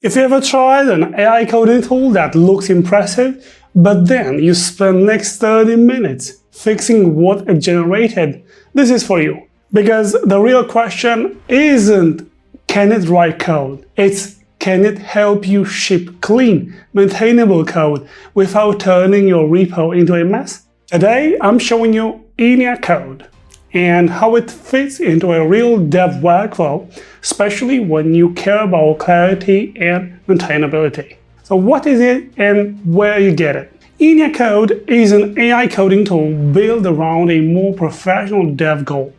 If you ever tried an AI coding tool that looks impressive, but then you spend next 30 minutes fixing what it generated, this is for you. Because the real question isn't, can it write code? It's, can it help you ship clean, maintainable code without turning your repo into a mess? Today, I'm showing you Enia Code and how it fits into a real dev workflow, especially when you care about clarity and maintainability. So what is it and where you get it? Enia Code is an AI coding tool built around a more professional dev goal.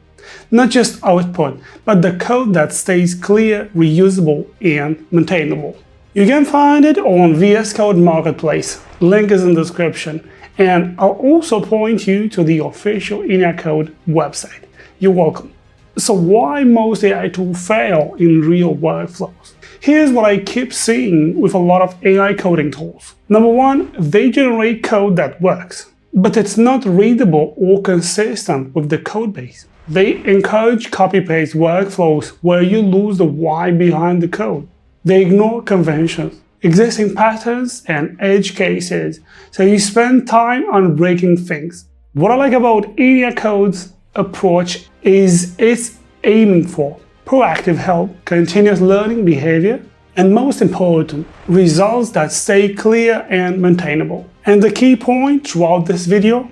Not just output, but the code that stays clear, reusable, and maintainable. You can find it on VS Code Marketplace, link is in the description, and I'll also point you to the official Enia Code website. You're welcome. So why most AI tools fail in real workflows? Here's what I keep seeing with a lot of AI coding tools. Number one, they generate code that works, but it's not readable or consistent with the codebase. They encourage copy-paste workflows where you lose the why behind the code. They ignore conventions, existing patterns, and edge cases, so you spend time on breaking things. What I like about Enia Code's approach is it's aiming for proactive help, continuous learning behavior, and most important, results that stay clear and maintainable. And the key point throughout this video,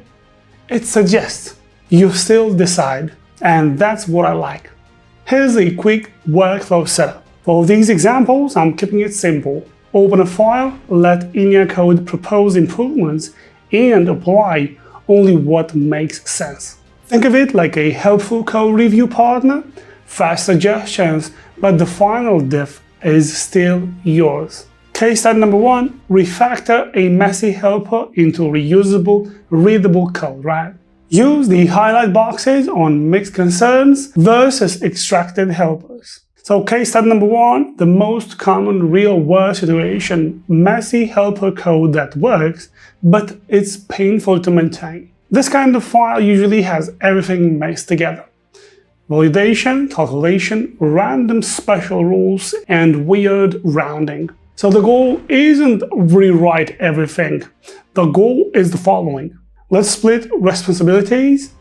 it suggests you still decide. And that's what I like. Here's a quick workflow setup. For these examples, I'm keeping it simple. Open a file, let Enia Code propose improvements, and apply only what makes sense. Think of it like a helpful code review partner, fast suggestions, but the final diff is still yours. Case study number one, refactor a messy helper into reusable, readable code, right? Use the highlight boxes on mixed concerns versus extracted helpers. So case study number one, the most common real-world situation, messy helper code that works, but it's painful to maintain. This kind of file usually has everything mixed together. Validation, calculation, random special rules, and weird rounding. So the goal isn't rewrite everything. The goal is the following. Let's split responsibilities,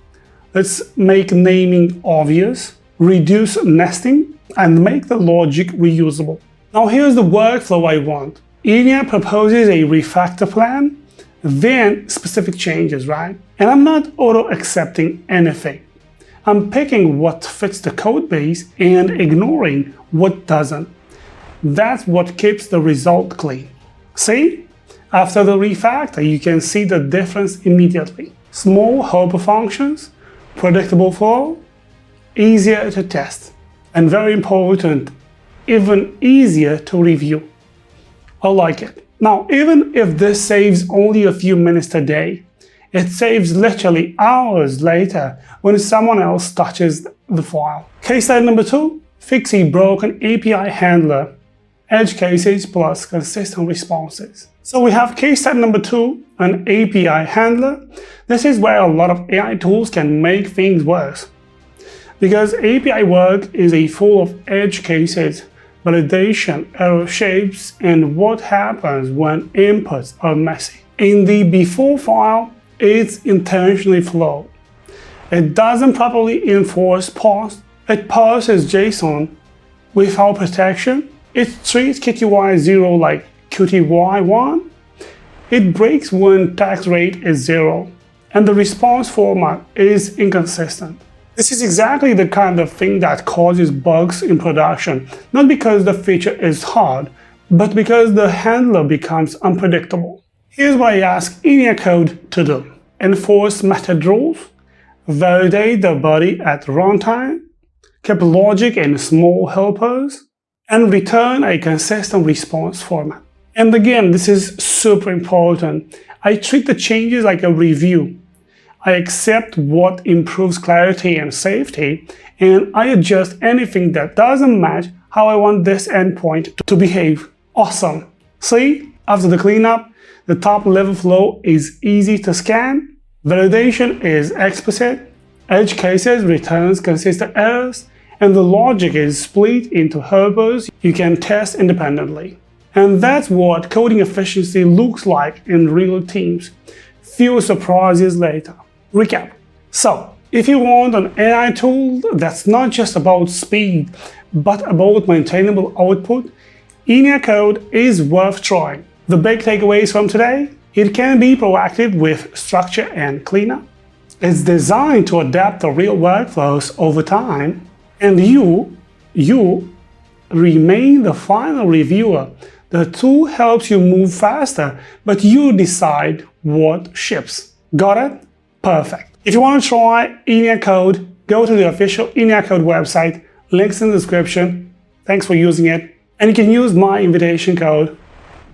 let's make naming obvious, reduce nesting, and make the logic reusable. Now here's the workflow I want. Enia proposes a refactor plan, then specific changes, right? And I'm not auto-accepting anything. I'm picking what fits the code base and ignoring what doesn't. That's what keeps the result clean. See? After the refactor, you can see the difference immediately. Small helper functions, predictable flow, easier to test, and very important, even easier to review. I like it. Now, even if this saves only a few minutes a day, it saves literally hours later when someone else touches the file. Case study number two, fix a broken API handler, edge cases plus consistent responses. So we have case study number two, an API handler. This is where a lot of AI tools can make things worse. Because API work is full of edge cases, validation, error shapes, and what happens when inputs are messy. In the before file, it's intentionally flawed. It doesn't properly enforce parse. It parses JSON without protection. It treats QTY0 like QTY1, it breaks when taxRate is 0, and the response format is inconsistent. This is exactly the kind of thing that causes bugs in production, not because the feature is hard, but because the handler becomes unpredictable. Here's what I ask Enia Code to do. Enforce method rules, validate the body at runtime, keep logic in small helpers, and return a consistent response format. And again, this is super important. I treat the changes like a review. I accept what improves clarity and safety, and I adjust anything that doesn't match how I want this endpoint to behave. Awesome. See, after the cleanup, the top level flow is easy to scan, validation is explicit, edge cases returns consistent errors, and the logic is split into helpers you can test independently. And that's what coding efficiency looks like in real teams. Few surprises later. Recap. So, if you want an AI tool that's not just about speed, but about maintainable output, Enia Code is worth trying. The big takeaways from today: it can be proactive with structure and cleanup. It's designed to adapt to real workflows over time, and you remain the final reviewer. The tool helps you move faster, but you decide what ships. Got it? Perfect. If you want to try Enia Code, go to the official Enia Code website, links in the description. Thanks for using it. And you can use my invitation code.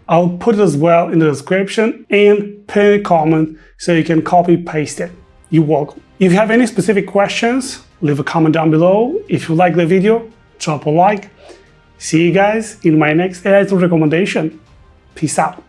I'll put it as well in the description and pin a comment so you can copy paste it. You're welcome. If you have any specific questions, leave a comment down below. If you like the video, drop a like. See you guys in my next AI tool recommendation. Peace out.